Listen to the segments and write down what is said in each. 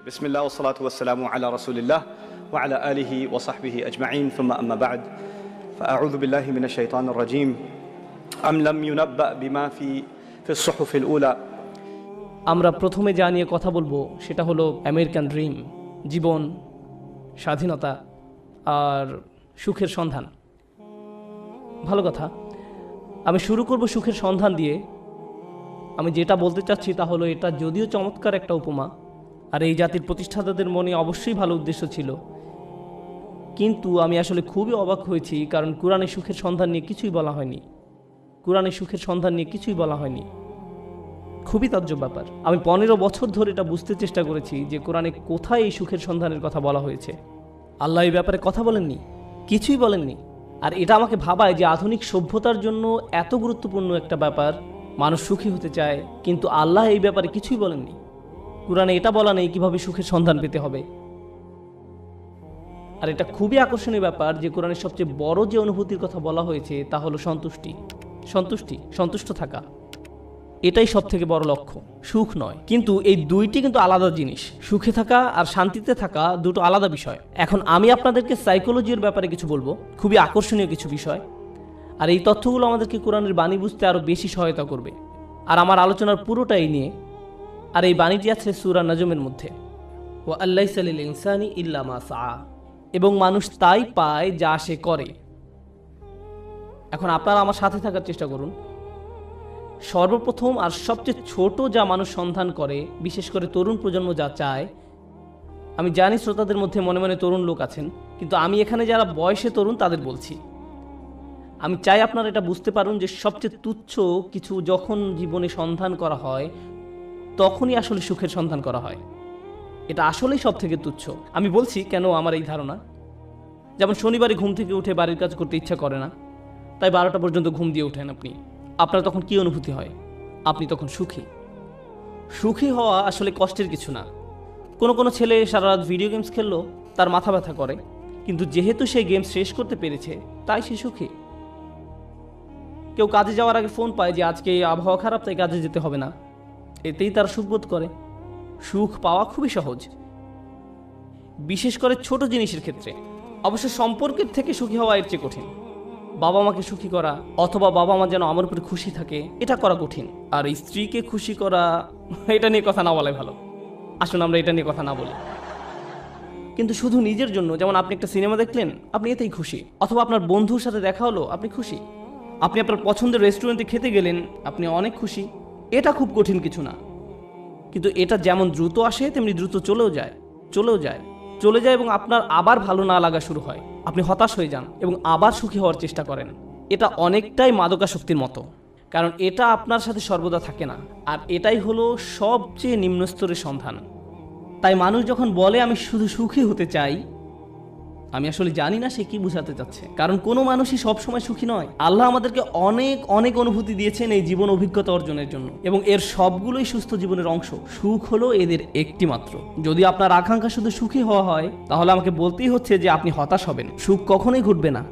بسم الله والصلاة والسلام على رسول الله وعلى آله وصحبه أجمعين ثم أما بعد فأعوذ بالله من الشيطان الرجيم أم لم ينبأ بما في الصحف الأولى আমরা প্রথমে যা নিয়ে কথা বলবো সেটা হলো আমেরিকান ড্রিম, জীবন, স্বাধীনতা আর সুখের সন্ধান। ভালো কথা, আমি শুরু করব সুখের সন্ধান দিয়ে। আমি যেটা বলতে চাচ্ছি তা হলো, এটা যদিও চমৎকার একটা উপমা, আর এই জাতির প্রতিষ্ঠাতাদের মনে অবশ্যই ভালো উদ্দেশ্য ছিল, কিন্তু আমি আসলে খুবই অবাক হয়েছি, কারণ কোরআনে সুখের সন্ধান নিয়ে কিছুই বলা হয়নি। কোরআনে সুখের সন্ধান নিয়ে কিছুই বলা হয়নি। খুবই তাজ্জব ব্যাপার। আমি 15 বছর ধরে এটা বুঝতে চেষ্টা করেছি যে কোরআনে কোথায় এই সুখের সন্ধানের কথা বলা হয়েছে। আল্লাহ এই ব্যাপারে কথা বলেননি, কিছুই বলেননি। আর এটা আমাকে ভাবায় যে আধুনিক সভ্যতার জন্য এত গুরুত্বপূর্ণ একটা ব্যাপার, মানুষ সুখী হতে চায়, কিন্তু আল্লাহ এই ব্যাপারে কিছুই বলেননি। কোরআনে এটা বলা নেই কিভাবে সুখের সন্ধান পেতে হবে। আর এটা খুবই আকর্ষণীয় ব্যাপার যে কোরআনের সবচেয়ে বড় যে অনুভূতির কথা বলা হয়েছে তা হলো সন্তুষ্ট থাকা। এটাই সব থেকে বড় লক্ষ্য, সুখ নয়। কিন্তু এই দুইটি কিন্তু আলাদা জিনিস। সুখে থাকা আর শান্তিতে থাকা দুটো আলাদা বিষয়। এখন আমি আপনাদেরকে সাইকোলজির ব্যাপারে কিছু বলবো, খুবই আকর্ষণীয় কিছু বিষয়। আর এই তথ্যগুলো আমাদেরকে কোরআনের বাণী বুঝতে আরো বেশি সহায়তা করবে। আর আমার আলোচনার পুরোটা এই নিয়ে। আর এই বাণীটি আছে সূরা নাজমের মধ্যে, ওয়া আল্লাইসা লিল ইনসানি ইল্লা মা সাআ, এবং মানুষ তাই পায় যা সে করে। এখন আপনারা আমার সাথে থাকার চেষ্টা করুন। সর্বপ্রথম আর সবচেয়ে ছোট যা মানুষ সন্ধান করে, বিশেষ করে তরুণ প্রজন্ম যা চায়, আমি জানি শ্রোতাদের মধ্যে মনে মনে তরুণ লোক আছেন, কিন্তু আমি এখানে যারা বয়সে তরুণ তাদের বলছি। আমি চাই আপনারা এটা বুঝতে পারুন যে সবচেয়ে তুচ্ছ কিছু যখন জীবনে সন্ধান করা হয়, তখনই আসলে সুখের সন্ধান করা হয়। এটা আসলেই সব থেকে তুচ্ছ। আমি বলছি কেন আমার এই ধারণা। যেমন শনিবারে ঘুম থেকে উঠে বাড়ির কাজ করতে ইচ্ছা করে না, তাই 12টা পর্যন্ত ঘুম দিয়ে ওঠেন আপনি। আপনার তখন কি অনুভূতি হয়? আপনি তখন সুখী হওয়া আসলে কষ্টের কিছু না। কোনো ছেলে সারা রাত ভিডিও গেমস খেললো, তার মাথা ব্যথা করে, কিন্তু যেহেতু সে গেম শেষ করতে পেরেছে তাই সে সুখী। কেউ কাজে যাওয়ার আগে ফোন পায় যে আজকে আবহাওয়া খারাপ, তাই কাজে যেতে হবে না, এতেই তার সুখবোধ করে। সুখ পাওয়া খুবই সহজ, বিশেষ করে ছোট জিনিসের ক্ষেত্রে। অবশ্য সম্পর্কের থেকে সুখী হওয়া এর চেয়ে কঠিন। বাবা মাকে সুখী করা, অথবা বাবা মা যেন আমার উপরে খুশি থাকে, এটা করা কঠিন। আর স্ত্রীকে খুশি করা, এটা নিয়ে কথা না বলাই ভালো। আসুন আমরা এটা নিয়ে কথা না বলি। কিন্তু শুধু নিজের জন্য, যেমন আপনি একটা সিনেমা দেখলেন, আপনি এতেই খুশি। অথবা আপনার বন্ধুর সাথে দেখা হলো, আপনি খুশি। আপনি আপনার পছন্দের রেস্টুরেন্টে খেতে গেলেন, আপনি অনেক খুশি। এটা খুব কঠিন কিছু না। কিন্তু এটা যেমন দ্রুত আসে তেমনি দ্রুত চলে যায় এবং আপনার আবার ভালো না লাগা শুরু হয়। আপনি হতাশ হয়ে যান এবং আবার সুখী হওয়ার চেষ্টা করেন। এটা অনেকটাই মাদকাসক্তির মতো, কারণ এটা আপনার সাথে সর্বদা থাকে না। আর এটাই হলো সবচেয়ে নিম্ন স্তরের সন্ধান। তাই মানুষ যখন বলে আমি শুধু সুখী হতে চাই, আমি আসলে জানি না সে কি বোঝাতে চাচ্ছে। কারণ কোনো মানুষই সবসময় সুখী নয়। আল্লাহ আমাদেরকে অনেক অনুভূতি দিয়েছেন এই জীবন অভিজ্ঞতা অর্জনের জন্য, এবং এর সবগুলোই সুস্থ জীবনের অংশ। সুখ হলো এদের একটি মাত্র। যদি আপনার আকাঙ্ক্ষা শুধু সুখী হওয়া হয়, তাহলে আমাকে বলতেই হচ্ছে যে আপনি হতাশ হবেন। সুখ কখনোই ঘটবে না,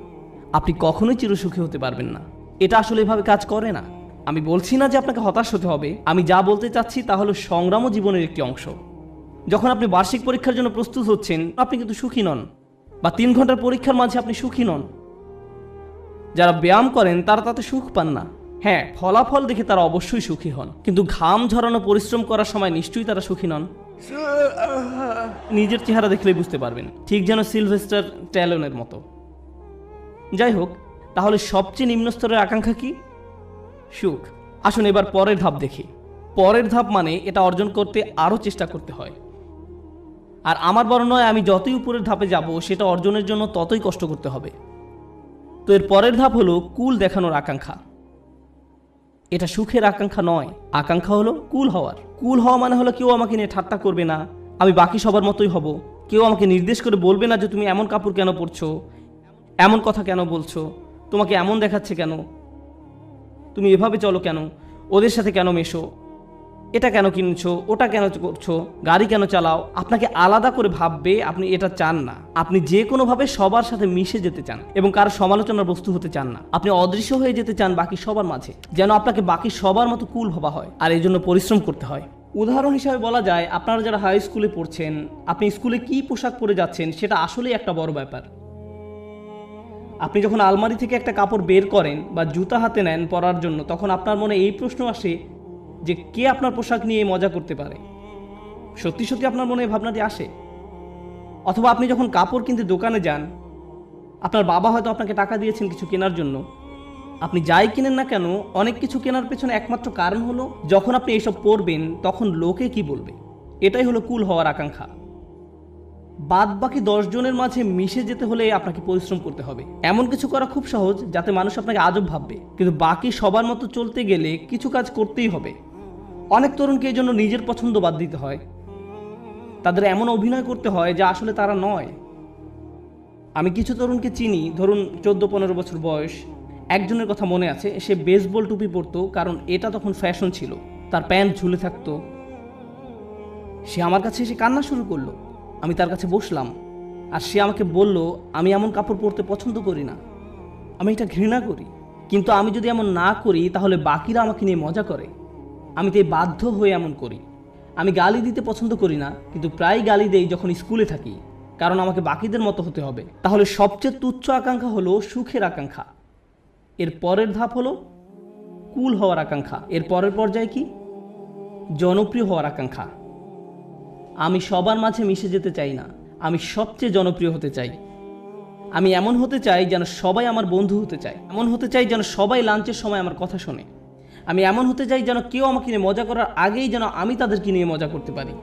আপনি কখনোই চিরসুখী হতে পারবেন না। এটা আসলে এভাবে কাজ করে না। আমি বলছি না যে আপনাকে হতাশ হতে হবে। আমি যা বলতে চাচ্ছি তা হলো সংগ্রামও জীবনের একটি অংশ। যখন আপনি বার্ষিক পরীক্ষার জন্য প্রস্তুত হচ্ছেন, আপনি কিন্তু সুখী নন। বা 3 ঘন্টার পরীক্ষার মাঝে আপনি সুখী নন। যারা ব্যায়াম করেন তারা তাতে সুখ পান না। হ্যাঁ, ফলাফল দেখে তারা অবশ্যই সুখী হন, কিন্তু ঘাম ঝরানো পরিশ্রম করার সময় নিশ্চয়ই তারা সুখী নন। নিজের চেহারা দেখলেই বুঝতে পারবেন, ঠিক যেন সিলভেস্টার স্ট্যালোনের মতো। যাই হোক, তাহলে সবচেয়ে নিম্ন স্তরের আকাঙ্ক্ষা কি? সুখ। আসুন এবার পরের ধাপ দেখি। পরের ধাপ মানে এটা অর্জন করতে আরও চেষ্টা করতে হয়। আর আমার বর্ণনায় আমি যতই উপরের ধাপে যাব, সেটা অর্জনের জন্য ততই কষ্ট করতে হবে। তো এর পরের ধাপ হলো কুল দেখানোর আকাঙ্ক্ষা। এটা সুখের আকাঙ্ক্ষা নয়, আকাঙ্ক্ষা হলো কুল হওয়ার। কুল হওয়া মানে হলো কেউ আমাকে নিয়ে ঠাট্টা করবে না, আমি বাকি সবার মতোই হব। কেউ আমাকে নির্দেশ করে বলবে না যে তুমি এমন কাপড় কেন পরছো, এমন কথা কেন বলছো, তোমাকে এমন দেখাচ্ছে কেন, তুমি এভাবে চলো কেন, ওদের সাথে কেন মেশো, এটা কেন কিনছো, ওটা কেন করছো, গাড়ি কেন চালাও। আপনাকে আলাদা করে ভাববে, আপনি এটা চান না। আপনি যে কোনোভাবে সবার সাথে মিশে যেতে চান এবং কারো সমালোচনার বস্তু হতে চান না। আপনি অদৃশ্য হয়ে যেতে চান বাকি সবার মাঝে, যেন আপনাকে বাকি সবার মতো কুল ভাবা হয়। আর এই জন্য পরিশ্রম করতে হয়। উদাহরণ হিসাবে বলা যায়, আপনারা যারা হাই স্কুলে পড়ছেন, আপনি স্কুলে কী পোশাক পরে যাচ্ছেন সেটা আসলেই একটা বড় ব্যাপার। আপনি যখন আলমারি থেকে একটা কাপড় বের করেন বা জুতা হাতে নেন পরার জন্য, তখন আপনার মনে এই প্রশ্ন আসে যে কে আপনার পোশাক নিয়ে মজা করতে পারে। সত্যি সত্যি আপনার মনে এই ভাবনাটি আসে? অথবা আপনি যখন কাপড় কিনতে দোকানে যান, আপনার বাবা হয়তো আপনাকে টাকা দিয়েছেন কিছু কেনার জন্য, আপনি যাই কিনেন না কেন, অনেক কিছু কেনার পেছনে একমাত্র কারণ হলো যখন আপনি এইসব পরবেন তখন লোকে কি বলবে। এটাই হলো কুল হওয়ার আকাঙ্ক্ষা। বাদ বাকি 10 জনের মাঝে মিশে যেতে হলে আপনাকে পরিশ্রম করতে হবে। এমন কিছু করা খুব সহজ যাতে মানুষ আপনাকে আজব ভাববে, কিন্তু বাকি সবার মতো চলতে গেলে কিছু কাজ করতেই হবে। অনেক তরুণকে এই জন্য নিজের পছন্দ বাদ দিতে হয়, তাদের এমন অভিনয় করতে হয় যা আসলে তারা নয়। আমি কিছু তরুণকে চিনি, ধরুন 14-15 বছর বয়স। একজনের কথা মনে আছে, সে বেসবল টুপি পরতো কারণ এটা তখন ফ্যাশন ছিল, তার প্যান্ট ঝুলে থাকতো। সে আমার কাছে এসে কান্না শুরু করলো। আমি তার কাছে বসলাম আর সে আমাকে বলল, আমি এমন কাপড় পরতে পছন্দ করি না, আমি এটা ঘৃণা করি। কিন্তু আমি যদি এমন না করি তাহলে বাকিরা আমাকে নিয়ে মজা করে, আমি তাই বাধ্য হয়ে এমন করি। আমি গালি দিতে পছন্দ করি না, কিন্তু প্রায় গালি দেই যখন স্কুলে থাকি, কারণ আমাকে বাকিদের মতো হতে হবে। তাহলে সবচেয়ে তুচ্ছ আকাঙ্ক্ষা হলো সুখের আকাঙ্ক্ষা। এর পরের ধাপ হলো কুল হওয়ার আকাঙ্ক্ষা। এর পরের পর্যায়ে কি? জনপ্রিয় হওয়ার আকাঙ্ক্ষা। আমি সবার মাঝে মিশে যেতে চাই না, আমি সবচেয়ে জনপ্রিয় হতে চাই। আমি এমন হতে চাই যেন সবাই আমার বন্ধু হতে চায়, এমন হতে চাই যেন সবাই লাঞ্চের সময় আমার কথা শোনে। আমি এমন হতে চাই যেন কেউ আমাকে নিয়ে মজা করার আগেই যেন আমি তাদেরকে নিয়ে মজা করতে পারি।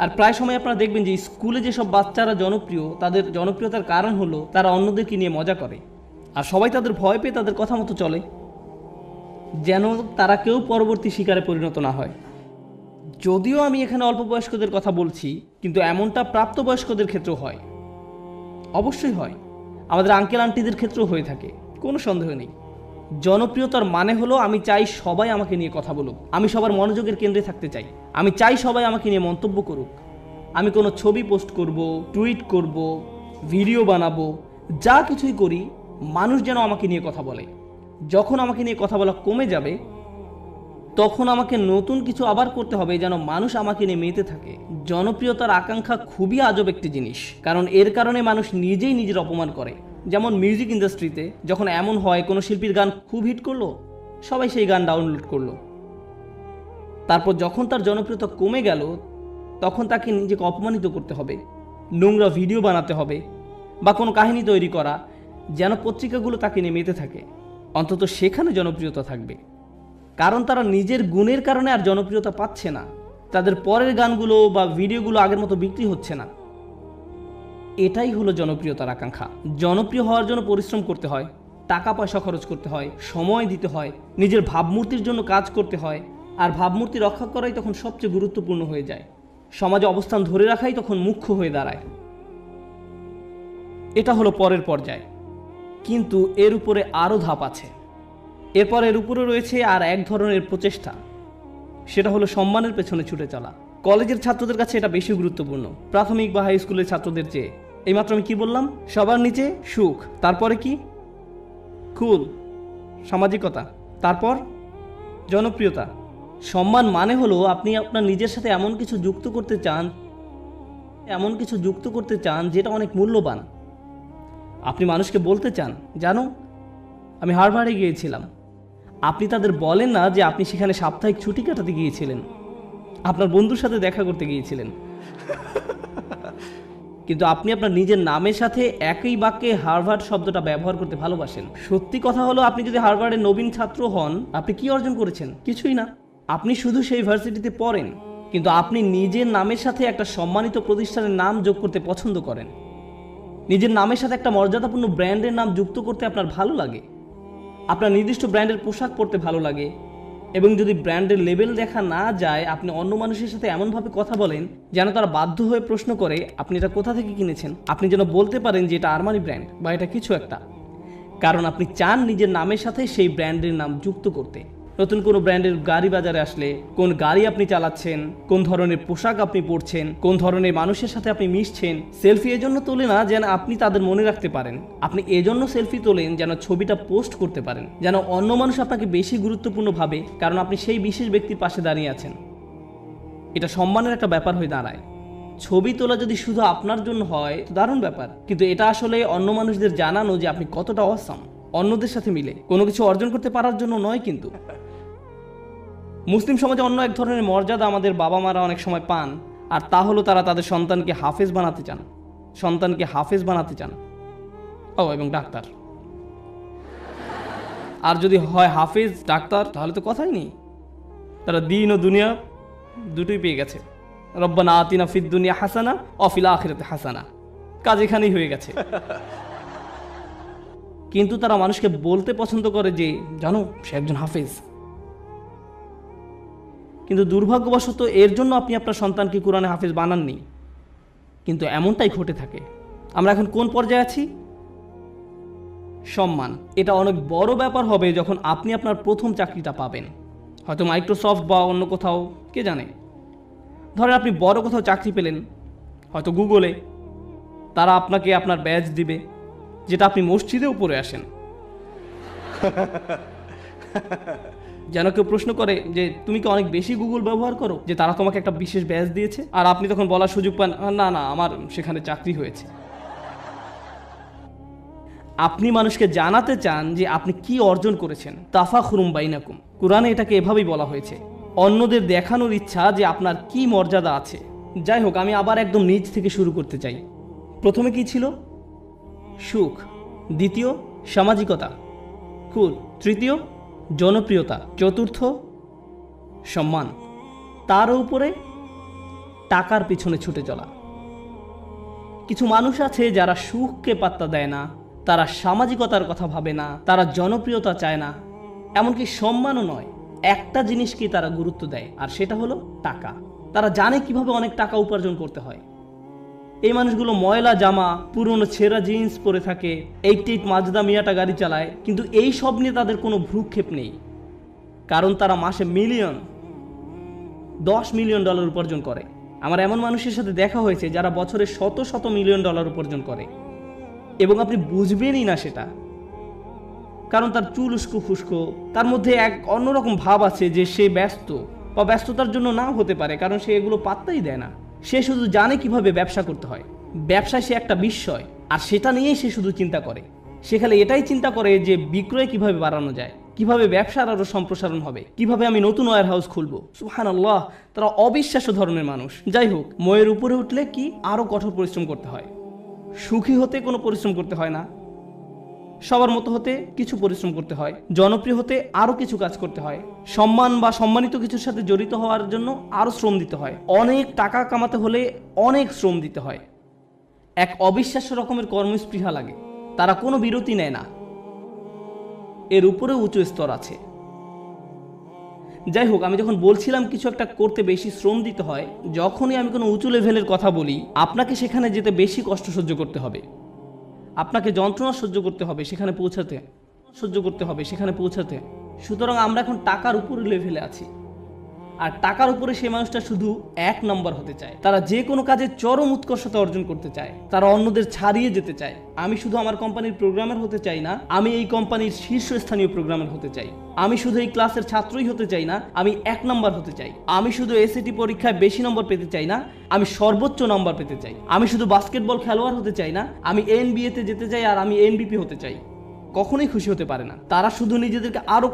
আর প্রায় সময় আপনারা দেখবেন যে স্কুলে যেসব বাচ্চারা জনপ্রিয়, তাদের জনপ্রিয়তার কারণ হলো তারা অন্যদেরকে নিয়ে মজা করে, আর সবাই তাদের ভয় পেয়ে তাদের কথা মতো চলে, যেন তারা কেউ পরবর্তী শিকারে পরিণত না হয়। যদিও আমি এখানে অল্প বয়স্কদের কথা বলছি, কিন্তু এমনটা প্রাপ্তবয়স্কদের ক্ষেত্রেও হয়। অবশ্যই হয়, আমাদের আঙ্কেল আন্টিদের ক্ষেত্রেও হয়ে থাকে, কোনো সন্দেহ নেই। জনপ্রিয়তার মানে হলো আমি চাই সবাই আমাকে নিয়ে কথা বলুক, আমি সবার মনোযোগের কেন্দ্রে থাকতে চাই, আমি চাই সবাই আমাকে নিয়ে মন্তব্য করুক। আমি কোনো ছবি পোস্ট করব, টুইট করব, ভিডিও বানাবো, যা কিছুই করি মানুষ যেন আমাকে নিয়ে কথা বলে। যখন আমাকে নিয়ে কথা বলা কমে যাবে তখন আমাকে নতুন কিছু আবার করতে হবে যেন মানুষ আমাকে নিয়ে মেতে থাকে। জনপ্রিয়তার আকাঙ্ক্ষা খুবই আজব একটি জিনিস, কারণ এর কারণে মানুষ নিজেই নিজের অপমান করে। যেমন মিউজিক ইন্ডাস্ট্রিতে যখন এমন হয় কোনো শিল্পীর গান খুব হিট করলো, সবাই সেই গান ডাউনলোড করলো, তারপর যখন তার জনপ্রিয়তা কমে গেল তখন তাকে নিজেকে অপমানিত করতে হবে, নোংরা ভিডিও বানাতে হবে বা কোনো কাহিনী তৈরি করা যেন পত্রিকাগুলো তাকে নিয়ে মেতে থাকে। অন্তত সেখানে জনপ্রিয়তা থাকবে, কারণ তারা নিজের গুণের কারণে আর জনপ্রিয়তা পাচ্ছে না, তাদের পরের গানগুলো বা ভিডিওগুলো আগের মতো বিক্রি হচ্ছে না। এটাই হলো জনপ্রিয়তার আকাঙ্ক্ষা। জনপ্রিয় হওয়ার জন্য পরিশ্রম করতে হয়, টাকা পয়সা খরচ করতে হয়, সময় দিতে হয়, নিজের ভাবমূর্তির জন্য কাজ করতে হয়, আর ভাবমূর্তি রক্ষা করাই তখন সবচেয়ে গুরুত্বপূর্ণ হয়ে যায়। সমাজে অবস্থান ধরে রাখাই তখন মুখ্য হয়ে দাঁড়ায়। এটা হলো পরের পর্যায়, কিন্তু এর উপরে আরও ধাপ আছে। এরপর এর উপরে রয়েছে আর এক ধরনের প্রচেষ্টা, সেটা হলো সম্মানের পেছনে ছুটে চলা। কলেজের ছাত্রদের কাছে এটা বেশি গুরুত্বপূর্ণ প্রাথমিক বা হাই স্কুলের ছাত্রদের চেয়ে। এইমাত্র আমি কি বললাম? সবার নিচে সুখ, তারপরে কি? কুল, সামাজিকতা, তারপর জনপ্রিয়তা। সম্মান মানে হলো আপনি আপনার নিজের সাথে এমন কিছু যুক্ত করতে চান যেটা অনেক মূল্যবান। আপনি মানুষকে বলতে চান, জানো আমি হার্ভার্ডে গিয়েছিলাম। আপনি তাদের বলেন না যে আপনি সেখানে সাপ্তাহিক ছুটি কাটাতে গিয়েছিলেন, আপনার বন্ধুর সাথে দেখা করতে গিয়েছিলেন, কিন্তু আপনি আপনার নিজের নামের সাথে একই বাক্যে হার্ভার্ড শব্দটা ব্যবহার করতে ভালোবাসেন। সত্যি কথা হলো, আপনি যদি হার্ভার্ডের নবীন ছাত্র হন, আপনি কি অর্জন করেছেন? কিছুই না। আপনি শুধু সেই ভার্সিটিতে পড়েন, কিন্তু আপনি নিজের নামের সাথে একটা সম্মানিত প্রতিষ্ঠানের নাম যোগ করতে পছন্দ করেন। নিজের নামের সাথে একটা মর্যাদাপূর্ণ ব্র্যান্ডের নাম যুক্ত করতে আপনার ভালো লাগে, আপনার নির্দিষ্ট ব্র্যান্ডের পোশাক পরতে ভালো লাগে, এবং যদি ব্র্যান্ডের লেবেল দেখা না যায় আপনি অন্য মানুষের সাথে এমনভাবে কথা বলেন যেন তারা বাধ্য হয়ে প্রশ্ন করে আপনি এটা কোথা থেকে কিনেছেন। আপনি যেন বলতে পারেন যে এটা আরমানি ব্র্যান্ড বা এটা কিছু একটা, কারণ আপনি চান নিজের নামের সাথে সেই ব্র্যান্ডের নাম যুক্ত করতে। নতুন কোনো ব্র্যান্ডের গাড়ি বাজারে আসলে কোন গাড়ি আপনি চালাচ্ছেন, কোন ধরনের পোশাক আপনি পরছেন, কোন ধরনের মানুষের সাথে আপনি মিশছেন। সেলফি এজন্য তোলে না যেন আপনি তাদের মনে রাখতে পারেন, আপনি এজন্য সেলফি তোলেন যেন ছবিটা পোস্ট করতে পারেন, যেন অন্য মানুষ আপনাকে বেশি গুরুত্বপূর্ণ ভাবে, কারণ আপনি সেই বিশেষ ব্যক্তির পাশে দাঁড়িয়ে আছেন। এটা সম্মানের একটা ব্যাপার হয়ে দাঁড়ায়। ছবি তোলা যদি শুধু আপনার জন্য হয় তো দারুণ ব্যাপার, কিন্তু এটা আসলে অন্য মানুষদের জানানো যে আপনি কতটা অসাম অন্যদের সাথে মিলে কোনো কিছু অর্জন করতে পারার জন্য নয়। কিন্তু মুসলিম সমাজে অন্য এক ধরনের মর্যাদা আমাদের বাবা মারা অনেক সময় পান, আর তা হলো তারা তাদের সন্তানকে হাফেজ বানাতে চান। এবং ডাক্তার। আর যদি হয় হাফেজ ডাক্তার তাহলে তো কথাই নেই, তারা দিন ও দুনিয়া দুটোই পেয়ে গেছে। রব্বানা আতিনা ফিদ দুনিয়া হাসানা ওয়া ফিল আখিরাতি হাসানা, কাজ এখানেই হয়ে গেছে। কিন্তু তারা মানুষকে বলতে পছন্দ করে যে জানো সে একজন হাফেজ। কিন্তু দুর্ভাগ্যবশত এর জন্য আপনি আপনার সন্তানকে কোরআনে হাফেজ বানাননি। কিন্তু এমনটাই ঘটে থাকে। আমরা এখন কোন পর্যায়ে আছি? সম্মান। এটা অনেক বড় ব্যাপার হবে যখন আপনি আপনার প্রথম চাকরিটা পাবেন, হয়তো মাইক্রোসফট বা অন্য কোথাও, কে জানে। ধরেন আপনি বড় কোথাও চাকরি পেলেন, হয়তো গুগলে। তারা আপনাকে আপনার ব্যাজ দিবে, যেটা আপনি মসজিদেও পরে আসেন। যেন কেউ প্রশ্ন করে যে তুমি কি অনেক বেশি গুগল ব্যবহার করো যে তারা তোমাকে একটা বিশেষ ব্যাজ দিয়েছে, আর আপনি তখন বলার সুযোগ পান না না আমার সেখানে চাকরি হয়েছে। আপনি মানুষকে জানাতে চান যে আপনি কি অর্জন করেছেন। তাফাখুরুম বাইনাকুম, কুরআনে এটাকে এভাবেই বলা হয়েছে। অন্যদের দেখানোর ইচ্ছা যে আপনার কি মর্যাদা আছে। যাই হোক, আমি আবার একদম নিচ থেকে শুরু করতে চাই। প্রথমে কি ছিল? সুখ। দ্বিতীয় সামাজিকতা। তৃতীয় জনপ্রিয়তা। চতুর্থ সম্মান। তার উপরে টাকার পিছনে ছুটে চলা। কিছু মানুষ আছে যারা সুখকে পাত্তা দেয় না, তারা সামাজিকতার কথা ভাবে না, তারা জনপ্রিয়তা চায় না, এমনকি সম্মানও নয়। একটা জিনিসকেই তারা গুরুত্ব দেয়, আর সেটা হলো টাকা। তারা জানে কিভাবে অনেক টাকা উপার্জন করতে হয়। এই মানুষগুলো ময়লা জামা, পুরনো ছেঁড়া জিন্স পরে থাকে, 88 মাজদা মিয়াটা গাড়ি চালায়, কিন্তু এই সব নিয়ে তাদের কোনো ভ্রুক্ষেপ নেই। কারণ তারা মাসে $10 মিলিয়ন উপার্জন করে। আমার এমন মানুষের সাথে দেখা হয়েছে যারা বছরে শত মিলিয়ন ডলার উপার্জন করে, এবং আপনি বুঝবেনই না সেটা। কারণ তার চুল উস্কো ফুস্কো, তার মধ্যে এক অন্যরকম ভাব আছে যে সে ব্যস্ত, বা ব্যস্ততার জন্য নাও হতে পারে, কারণ সে এগুলো পাত্তাই দেয় না। সে শুধু জানে কিভাবে ব্যবসা করতে হয়। ব্যবসায় সে একটা বিস্ময়, আর সেটা নিয়েই সে শুধু চিন্তা করে। সে খালি এটাই চিন্তা করে যে বিক্রয় কিভাবে বাড়ানো যায়, কিভাবে ব্যবসার আরো সম্প্রসারণ হবে, কিভাবে আমি নতুন ওয়্যার হাউস খুলবো। সুবহানাল্লাহ, তারা অবিশ্বাস্য ধরনের মানুষ। যাই হোক, ময়ের উপরে উঠলে কি আরো কঠোর পরিশ্রম করতে হয়। সুখী হতে কোনো পরিশ্রম করতে হয় না, সবার মতো হতে কিছু পরিশ্রম করতে হয়। জনপ্রিয় হতে আরো কিছু কাজ করতে হয়। সম্মান বা সম্মানিত কিছুর সাথে জড়িত হওয়ার জন্য আরো শ্রম দিতে হয়। অনেক টাকা কামাতে হলে অনেক শ্রম দিতে হয়। এক অবিশ্বাস্য রকমের কর্মস্পৃহা লাগে। তারা কোনো বিরতি নেয় না। এর উপরেও উঁচু স্তর আছে। যাই হোক, আমি যখন বলছিলাম কিছু একটা করতে বেশি শ্রম দিতে হয়, যখনই আমি কোনো উঁচু লেভেলের কথা বলি, আপনাকে সেখানে যেতে বেশি কষ্ট সহ্য করতে হবে। আপনাকে যন্ত্রণা সহ্য করতে হবে সেখানে পৌঁছাতে। সুতরাং আমরা এখন টাকার উপর লেভেলে আছি, আর টাকার উপরে সেই মানুষটা শুধু 1 নম্বর হতে চায়। তারা যে কোনো কাজে চরম উৎকর্ষতা অর্জন করতে চায়। তারা অন্যদের ছাড়িয়ে যেতে চায়। আমি শুধু আমার কোম্পানির প্রোগ্রামার হতে চাই না, আমি এই কোম্পানির শীর্ষস্থানীয় প্রোগ্রামার হতে চাই। আমি শুধু এই ক্লাসের ছাত্রই হতে চাই না, আমি 1 নম্বর হতে চাই। আমি শুধু এসএটি পরীক্ষায় বেশি নম্বর পেতে চাই না, আমি সর্বোচ্চ নম্বর পেতে চাই। আমি শুধু বাস্কেটবল খেলোয়াড় হতে চাই না, আমি NBA তে যেতে চাই, আর আমি MVP হতে চাই। কখনোই খুশি হতে পারে না। তারা শুধু নিজেদেরকে আরো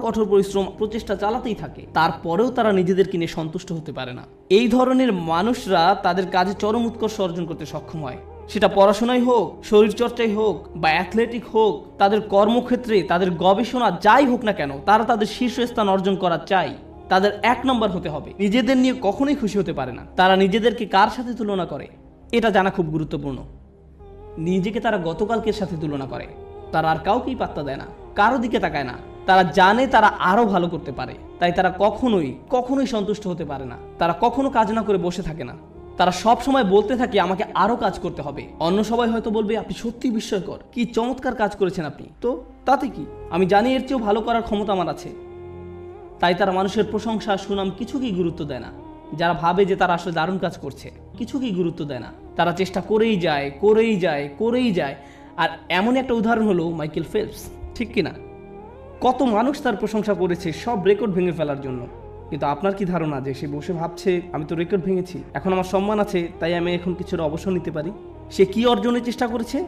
কঠোর পরিশ্রম প্রচেষ্টা চালাতেই থাকে। তারপরেও তারা নিজেদেরকে নিয়ে সন্তুষ্ট হতে পারে না। এই ধরনের মানুষরা তাদের কাজে চরম উৎকর্ষ অর্জন করতে সক্ষম হয়। সেটা পড়াশোনায় হোক, শরীরচর্চায় হোক, বা অ্যাথলেটিক হোক, তাদের কর্মক্ষেত্রে, তাদের গবেষণা যাই হোক না কেন, তারা তাদের শীর্ষস্থান অর্জন করা চাই। তাদের 1 নম্বর হতে হবে। নিজেদের নিয়ে কখনোই খুশি হতে পারে না। তারা নিজেদেরকে কার সাথে তুলনা করে এটা জানা খুব গুরুত্বপূর্ণ। নিজেকে তারা গতকালকের সাথে তুলনা করে। তারা আর কাউকেই পাত্তা দেয় না, কারো দিকে তাকায় না। তারা জানে তারা আরো ভালো করতে পারে, তাই তারা কখনোই সন্তুষ্ট হতে পারে না। তারা কখনো কাজ না করে বসে থাকে না। তারা সব সময় বলতে থাকে আমাকে আরো কাজ করতে হবে। অন্য সবাই হয়তো বলবে আপনি সত্যি বিস্ময়কর, কি চমৎকার কাজ করেছেন আপনি, তো তাতে কি, আমি জানি এর চেয়েও ভালো করার ক্ষমতা আমার আছে। তাই তারা মানুষের প্রশংসা, সুনাম কিছুকেই গুরুত্ব দেয় না। যারা ভাবে যে তারা আসলে দারুণ কাজ করছে, কিছুকেই গুরুত্ব দেয় না। তারা চেষ্টা করেই যায়। আর এমন একটা উদাহরণ হলো মাইকেল ফেলপস, ঠিক কিনা? কত মানুষ তার প্রশংসা করেছে সব রেকর্ড ভেঙে ফেলার জন্য। কিন্তু আপনার কি ধারণা যে সে বসে ভাবছে আমি তো রেকর্ড ভেঙেছি, এখন আমার সম্মান আছে, তাই আমি এখন কিছুটা অবসর নিতে পারি? সে কি অর্জনের চেষ্টা করেছে?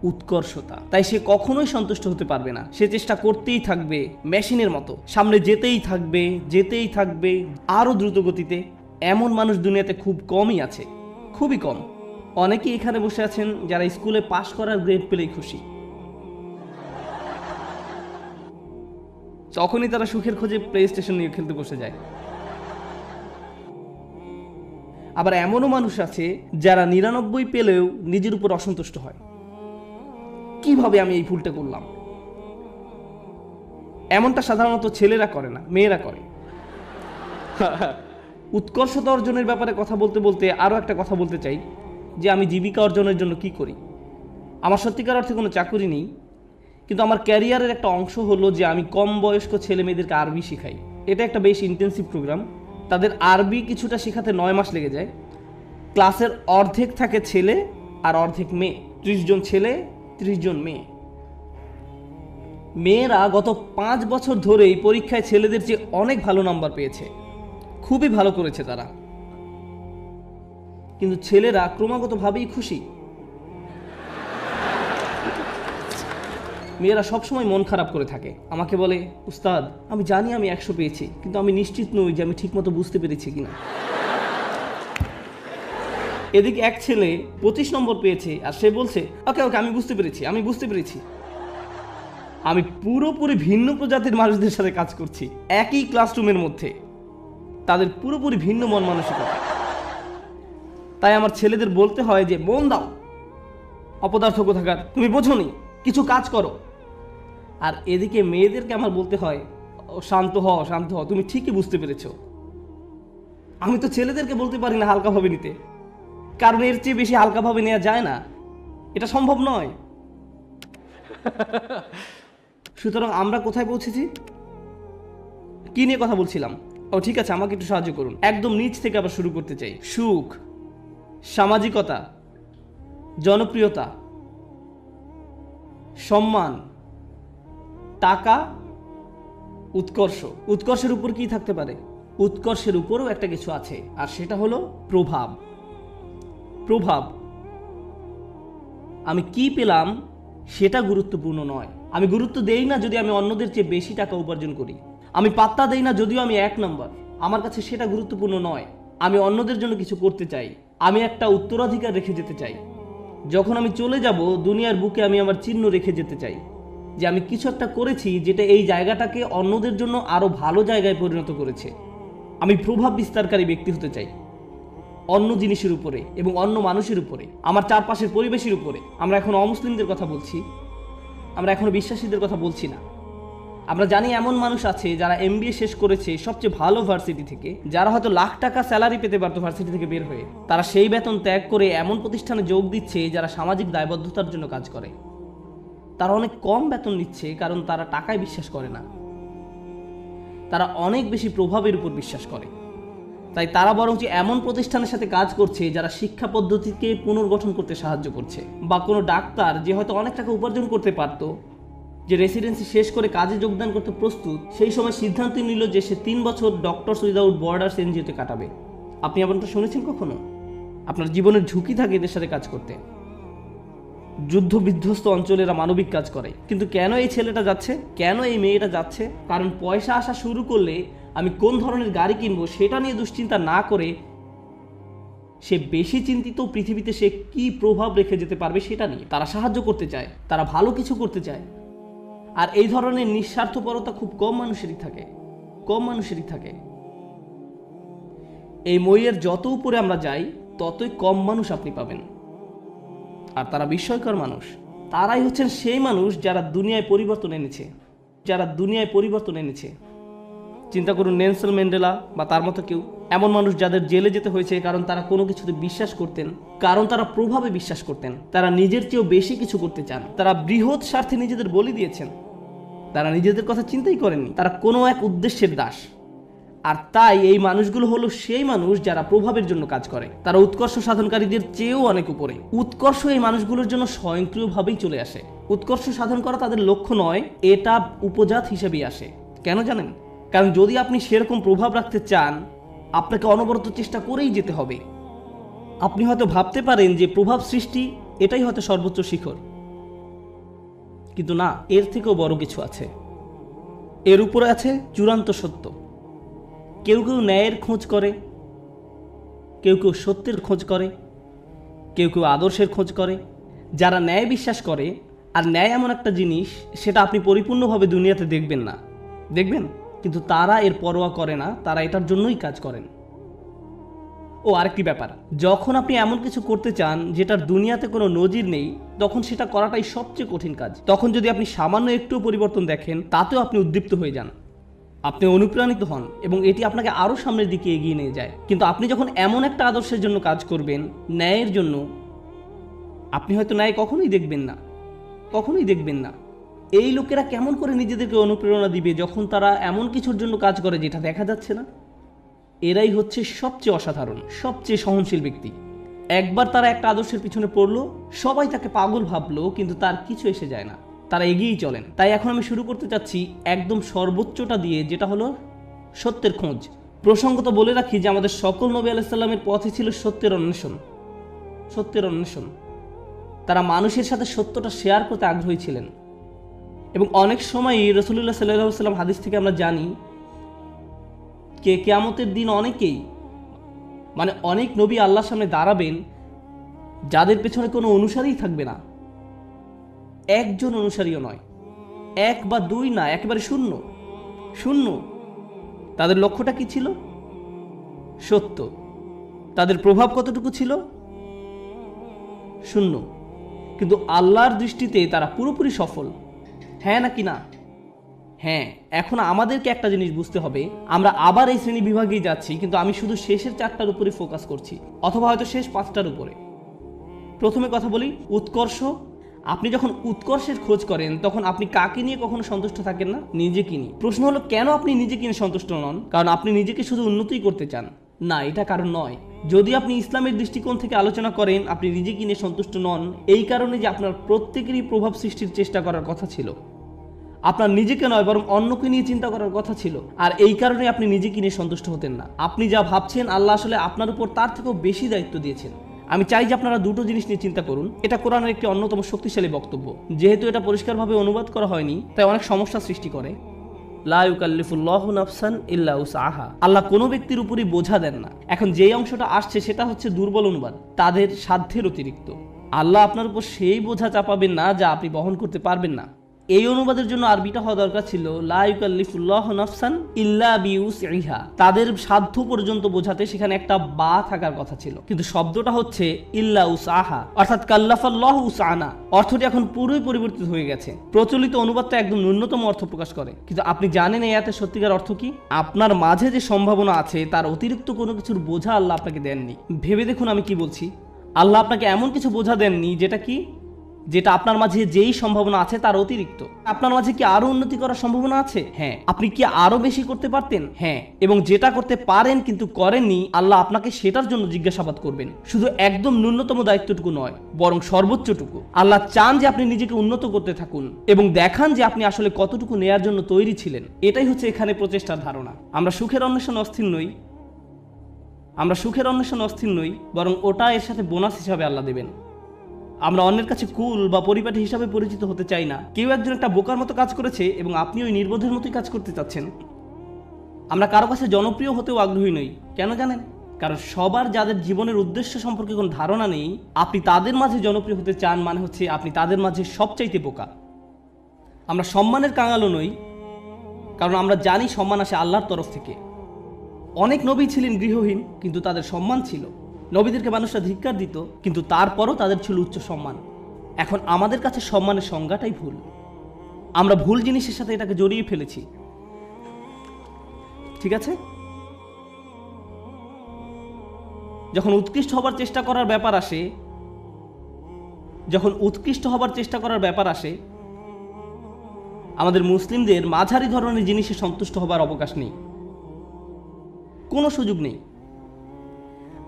উৎকর্ষতা। তাই সে কখনোই সন্তুষ্ট হতে পারবে না, সে চেষ্টা করতেই থাকবে মেশিনের মতো, সামনে যেতেই থাকবে যেতেই থাকবে আরও দ্রুত গতিতে। এমন মানুষ দুনিয়াতে খুব কমই আছে, খুবই কম। অনেকেই এখানে বসে আছেন যারা স্কুলে পাশ করার গ্রেড পেলেই খুশি, তখনই তারা সুখের খোঁজে প্লে স্টেশন নিয়ে খেলতে বসে যায়। আবার এমনও মানুষ আছে যারা 99 পেলেও নিজের উপর অসন্তুষ্ট হয়, কিভাবে আমি এই ভুলটা করলাম। এমনটা সাধারণত ছেলেরা করে না, মেয়েরা করে। উৎকর্ষতা অর্জনের ব্যাপারে কথা বলতে বলতে আরও একটা কথা বলতে চাই যে আমি জীবিকা অর্জনের জন্য কি করি। আমার সত্যিকার অর্থে কোনো চাকরি নেই, কিন্তু আমার ক্যারিয়ারের একটা অংশ হলো যে আমি কম বয়স্ক ছেলে মেয়েদেরকে আরবি শেখাই। এটা একটা বেশ ইন্টেন্সিভ প্রোগ্রাম। তাদের আরবি কিছুটা শেখাতে 9 মাস লেগে যায়। ক্লাসের অর্ধেক থাকে ছেলে আর অর্ধেক মেয়ে, 30 জন ছেলে 30 জন মেয়ে। মেয়েরা গত 5 বছর ধরেই পরীক্ষায় ছেলেদের চেয়ে অনেক ভালো নাম্বার পেয়েছে, খুবই ভালো করেছে তারা। কিন্তু ছেলেরা ক্রমাগতভাবেই খুশি। মেয়েরা সবসময় মন খারাপ করে থাকে, আমাকে বলে উস্তাদ আমি জানি আমি 100 পেয়েছি, কিন্তু আমি নিশ্চিত নই যে আমি ঠিকমতো বুঝতে পেরেছি কিনা। এদিকে এক ছেলে 25 নম্বর পেয়েছে আর সে বলছে ওকে ওকে আমি বুঝতে পেরেছি, আমি বুঝতে পেরেছি। আমি পুরোপুরি ভিন্ন প্রজাতির মানুষদের সাথে কাজ করছি একই ক্লাসরুমের মধ্যে, তাদের পুরোপুরি ভিন্ন মন মানসিকতা। তাই আমার ছেলেদের বলতে হয় যে মন দাও, অপদার্থ কোথাকার, তুমি বোঝোনি, কিছু কাজ করো। আর এদিকে মেয়েদেরকে আমার বলতে হয় শান্ত হ শান্ত হ, তুমি ঠিকই বুঝতে পেরেছ। আমি তো ছেলেদেরকে বলতে পারি না হালকাভাবে নিতে, কারণ এর চেয়ে বেশি হালকাভাবে নেওয়া যায় না, এটা সম্ভব নয়। সুতরাং আমরা কোথায় পৌঁছেছি, কি নিয়ে কথা বলছিলাম? ও ঠিক আছে, আমাকে একটু সাহায্য করুন। একদম নিচ থেকে আবার শুরু করতে চাই। সুখ, সামাজিকতা, জনপ্রিয়তা, সম্মান, টাকা, উৎকর্ষ। উৎকর্ষের উপর কি থাকতে পারে? উৎকর্ষের উপরও একটা কিছু আছে, আর সেটা হলো প্রভাব। প্রভাব। আমি কি পেলাম সেটা গুরুত্বপূর্ণ নয়। আমি গুরুত্ব দেই না যদি আমি অন্যদের চেয়ে বেশি টাকা উপার্জন করি। আমি পাত্তা দেই না যদিও আমি 1 নম্বর, আমার কাছে সেটা গুরুত্বপূর্ণ নয়। আমি অন্যদের জন্য কিছু করতে চাই, আমি একটা উত্তরাধিকার রেখে যেতে চাই। যখন আমি চলে যাব দুনিয়ার বুকে আমি আমার চিহ্ন রেখে যেতে চাই যে আমি কিছু একটা করেছি যেটা এই জায়গাটাকে অন্যদের জন্য আরো ভালো জায়গায় পরিণত করেছে। আমি প্রভাব বিস্তারকারী ব্যক্তি হতে চাই অন্য জিনিসের উপরে এবং অন্য মানুষের উপরে, আমার চারপাশের পরিবেশের উপরে। আমরা এখন অমুসলিমদের কথা বলছি, আমরা এখনো বিশ্বাসীদের কথা বলছি না। আমরা জানি এমন মানুষ আছে যারা MBA শেষ করেছে সবচেয়ে ভালো ভার্সিটি থেকে, যারা হয়তো লাখ টাকা স্যালারি পেতে পারতো ভার্সিটি থেকে বের হয়ে, তারা সেই বেতন ত্যাগ করে এমন প্রতিষ্ঠানে যোগ দিচ্ছে যারা সামাজিক দায়বদ্ধতার জন্য কাজ করে। তারা অনেক কম বেতন নিচ্ছে কারণ তারা টাকায় বিশ্বাস করে না, তারা অনেক বেশি প্রভাবের উপর বিশ্বাস করে। তাই তারা বরঞ্চ এমন প্রতিষ্ঠানের সাথে কাজ করছে যারা শিক্ষা পদ্ধতিকে পুনর্গঠন করতে সাহায্য করছে। বা কোনো ডাক্তার যে হয়তো অনেক টাকা উপার্জন করতে পারতো, যে রেসিডেন্সি শেষ করে কাজে যোগদান করতে প্রস্তুত, সেই সময় সিদ্ধান্ত নিল যে সে 3 বছর ডক্টরস উইদাউট বর্ডার্স NGO-তে কাটাবে। আপনি এমনটা শুনেছেন কখনো? আপনার জীবনের ঝুঁকি থাকে এদের সাথে কাজ করতে। যুদ্ধ বিধ্বস্ত অঞ্চলেরা মানবিক কাজ করে। কিন্তু কেন এই ছেলেটা যাচ্ছে, কেন এই মেয়েটা যাচ্ছে? কারণ পয়সা আসা শুরু করলে আমি কোন ধরনের গাড়ি কিনবো সেটা নিয়ে দুশ্চিন্তা না করে সে বেশি চিন্তিত পৃথিবীতে সে কি প্রভাব রেখে যেতে পারবে সেটা নিয়ে। তারা সাহায্য করতে চায়, তারা ভালো কিছু করতে চায়। আর এই ধরনের নিঃস্বার্থপরতা খুব কম মানুষেরই থাকে, কম মানুষেরই থাকে। এই মইয়ের যত উপরে আমরা যাই ততই কম মানুষ আপনি পাবেন। আর তারা বিস্ময়কর মানুষ। তারাই হচ্ছেন সেই মানুষ যারা দুনিয়ায় পরিবর্তন এনেছে, যারা দুনিয়ায় পরিবর্তন এনেছে। চিন্তা করুন নেলসন ম্যান্ডেলা বা তার মতো কেউ, এমন মানুষ যাদের জেলে যেতে হয়েছে কারণ তারা কোনো কিছুতে বিশ্বাস করতেন, কারণ তারা প্রভাবে বিশ্বাস করতেন, তারা নিজের চেয়েও বেশি কিছু করতে চান, তারা বৃহৎ স্বার্থে নিজেদের বলি দিয়েছেন, তারা নিজেদের কথা চিন্তাই করেননি, তারা কোনো এক উদ্দেশ্যের দাস। আর তাই এই মানুষগুলো হলো সেই মানুষ যারা প্রভাবের জন্য কাজ করে। তারা উৎকর্ষ সাধনকারীদের চেয়েও অনেক উপরে। উৎকর্ষ এই মানুষগুলোর জন্য স্বয়ংক্রিয়ভাবেই চলে আসে। উৎকর্ষ সাধন করা তাদের লক্ষ্য নয়, এটা উপজাত হিসেবেই আসে। কেন জানেন? কারণ যদি আপনি সেরকম প্রভাব রাখতে চান, আপনাকে অনবরত চেষ্টা করেই যেতে হবে। আপনি হয়তো ভাবতে পারেন যে প্রভাব সৃষ্টি এটাই হয়তো সর্বোচ্চ শিখর, কিন্তু না, এর থেকেও বড় কিছু আছে। এর উপরে আছে চূড়ান্ত সত্য। কেউ কেউ ন্যায়ের খোঁজ করে, কেউ কেউ সত্যের খোঁজ করে, কেউ কেউ আদর্শের খোঁজ করে। যারা ন্যায় বিশ্বাস করে, আর ন্যায় এমন একটা জিনিস সেটা আপনি পরিপূর্ণভাবে দুনিয়াতে দেখবেন না, দেখবেন, কিন্তু তারা এর পরোয়া করে না, তারা এটার জন্যই কাজ করেন। ও আরেকটি ব্যাপার, যখন আপনি এমন কিছু করতে চান যেটার দুনিয়াতে কোনো নজির নেই, তখন সেটা করাটাই সবচেয়ে কঠিন কাজ। তখন যদি আপনি সামান্য একটু পরিবর্তন দেখেন, তাতেও আপনি উদ্দীপ্ত হয়ে যান, আপনি অনুপ্রাণিত হন এবং এটি আপনাকে আরও সামনের দিকে এগিয়ে নিয়ে যায়। কিন্তু আপনি যখন এমন একটা আদর্শের জন্য কাজ করবেন, ন্যায়ের জন্য, আপনি হয়তো ন্যায় কখনোই দেখবেন না, কখনোই দেখবেন না। এই লোকেরা কেমন করে নিজেদেরকে অনুপ্রেরণা দিবে যখন তারা এমন কিছুর জন্য কাজ করে যেটা দেখা যাচ্ছে না? এরাই হচ্ছে সবচেয়ে অসাধারণ, সবচেয়ে সহনশীল ব্যক্তি। একবার তারা একটা আদর্শের পিছনে পড়লো, সবাই তাকে পাগল ভাবলো, কিন্তু তার কিছু এসে যায় না, তারা এগিয়েই চলেন। তাই এখন আমি শুরু করতে চাচ্ছি একদম সর্বোচ্চটা দিয়ে, যেটা হলো সত্যের খোঁজ। প্রসঙ্গত বলে রাখি যে আমাদের সকল নবী আলাইহিস সালামের পথে ছিল সত্যের অন্বেষণ, সত্যের অন্বেষণ। তারা মানুষের সাথে সত্যটা শেয়ার করতে আগ্রহী ছিলেন। এবং অনেক সময়ই রাসূলুল্লাহ সাল্লাল্লাহু আলাইহি ওয়াসাল্লাম হাদিস থেকে আমরা জানি কিয়ামতের দিন অনেকেই, মানে অনেক নবী আল্লাহর সামনে দাঁড়াবেন যাদের পেছনে কোনো অনুসারীই থাকবে না, একজন অনুসারীও নয়, এক বা দুই না, একেবারে শূন্য, শূন্য। তাদের লক্ষ্যটা কি ছিল? সত্য। তাদের প্রভাব কতটুকু ছিল? শূন্য। কিন্তু আল্লাহর দৃষ্টিতে তারা পুরোপুরি সফল। হ্যাঁ নাকি না? হ্যাঁ। এখন আমাদেরকে একটা জিনিস বুঝতে হবে, আমরা আবার এই শ্রেণী বিভাগেই যাচ্ছি, কিন্তু আমি শুধু শেষের 4টার উপরে ফোকাস করছি, অথবা হয়তো শেষ 5টার উপরে। প্রথমে কথা বলি উৎকর্ষ। আপনি যখন উৎকর্ষের খোঁজ করেন, তখন আপনি কাকে নিয়ে কখনো সন্তুষ্ট থাকেন না? নিজেকে নিয়ে। প্রশ্ন হলো, কেন আপনি নিজেকে নিয়ে সন্তুষ্ট নন? কারণ আপনি নিজেকে শুধু উন্নতিই করতে চান না, এটা কারণ নয়। যদি আপনি ইসলামের দৃষ্টিকোণ থেকে আলোচনা করেন, আপনি নিজেকে নিয়ে সন্তুষ্ট নন এই কারণে যে আপনার প্রত্যেকেরই প্রভাব সৃষ্টির চেষ্টা করার কথা ছিল। আপনার নিজেকে নয়, বরং অন্যকে নিয়ে চিন্তা করার কথা ছিল, আর এই কারণে আপনি নিজেকে নিয়ে সন্তুষ্ট হতেন না। আপনি যা ভাবছেন, আল্লাহ আসলে আপনার উপর তার থেকেও বেশি দায়িত্ব দিয়েছেন। আমি চাই যে আপনারা দুটো জিনিস নিয়ে চিন্তা করুন। এটা কোরআনের একটি অন্যতম শক্তিশালী বক্তব্য। যেহেতু এটা পরিষ্কারভাবে অনুবাদ করা হয়নি, তাই অনেক সমস্যা সৃষ্টি করে। লা ইউকাল্লিফুল্লাহু নাফসান ইল্লা উসআহা। আল্লাহ কোনো ব্যক্তির উপরই বোঝা দেন না। এখন যেই অংশটা আসছে সেটা হচ্ছে দুর্বল অনুবাদ, তাদের সাধ্যের অতিরিক্ত। আল্লাহ আপনার উপর সেই বোঝা চাপাবেন না যা আপনি বহন করতে পারবেন না। এই অনুবাদের জন্য আরবিটা হওয়া দরকার ছিল লা ইউকাল্লিফুল্লাহু নাফসান ইল্লা বিউসইহা। তাদের সাধ্য পর্যন্ত বোঝাতে সেখানে একটা বা থাকার কথা ছিল, কিন্তু শব্দটা হচ্ছে ইল্লা উসআহা, অর্থাৎ কাল্লাফাল্লাহু উসআনা। অর্থটি এখন পুরোই পরিবর্তিত হয়ে গেছে। প্রচলিত অনুবাদটা একদম ন্যূনতম অর্থ প্রকাশ করে, কিন্তু আপনি জানেন এই আয়াতের সত্যিকার অর্থ কি? আপনার মাঝে যে সম্ভাবনা আছে তার অতিরিক্ত কোনো কিছুর বোঝা আল্লাহ আপনাকে দেননি। ভেবে দেখুন আমি কি বলছি। আল্লাহ আপনাকে এমন কিছু বোঝা দেননি যেটা আপনার মাঝে যেই সম্ভাবনা আছে তার অতিরিক্ত। আপনার মাঝে কি আরো উন্নতি করার সম্ভাবনা আছে? হ্যাঁ। আপনি কি আরো বেশি করতে পারতেন? হ্যাঁ। এবং যেটা করতে পারেন কিন্তু করেননি, আল্লাহ আপনাকে সেটার জন্য জিজ্ঞাসাবাদ করবেন। শুধু একদম ন্যূনতম দায়িত্বটুকু নয়, বরং সর্বোচ্চটুকু। আল্লাহ চান যে আপনি নিজেকে উন্নত করতে থাকুন এবং দেখান যে আপনি আসলে কতটুকু নেয়ার জন্য তৈরি ছিলেন। এটাই হচ্ছে এখানে প্রচেষ্টার ধারণা। আমরা সুখের অন্বেষণ অস্থির নই, বরং ওটা এর সাথে বোনাস হিসাবে আল্লাহ দেবেন। আমরা অন্যের কাছে কুল বা পরিপাটি হিসাবে পরিচিত হতে চাই না। কেউ একজন একটা বোকার মতো কাজ করেছে এবং আপনি ওই নির্বোধের মতোই কাজ করতে চাচ্ছেন। আমরা কারো কাছে জনপ্রিয় হতেও আগ্রহী নই। কেন জানেন? কারণ সবার যাদের জীবনের উদ্দেশ্য সম্পর্কে কোনো ধারণা নেই, আপনি তাদের মাঝে জনপ্রিয় হতে চান মানে হচ্ছে আপনি তাদের মাঝে সবচাইতে বোকা। আমরা সম্মানের কাঙালও নই, কারণ আমরা জানি সম্মান আসে আল্লাহর তরফ থেকে। অনেক নবী ছিলেন গৃহহীন, কিন্তু তাদের সম্মান ছিল। নবীদেরকে মানুষরা ধিক্কার দিত, কিন্তু তারপরও তাদের ছিল উচ্চ সম্মান। এখন আমাদের কাছে সম্মানের সংজ্ঞাটাই ভুল। আমরা ভুল জিনিসের সাথে এটাকে জড়িয়ে ফেলেছি। ঠিক আছে? যখন উৎকৃষ্ট হবার চেষ্টা করার ব্যাপার আসে, আমাদের মুসলিমদের মাঝারি ধরনের জিনিসে সন্তুষ্ট হবার অবকাশ নেই, কোনো সুযোগ নেই।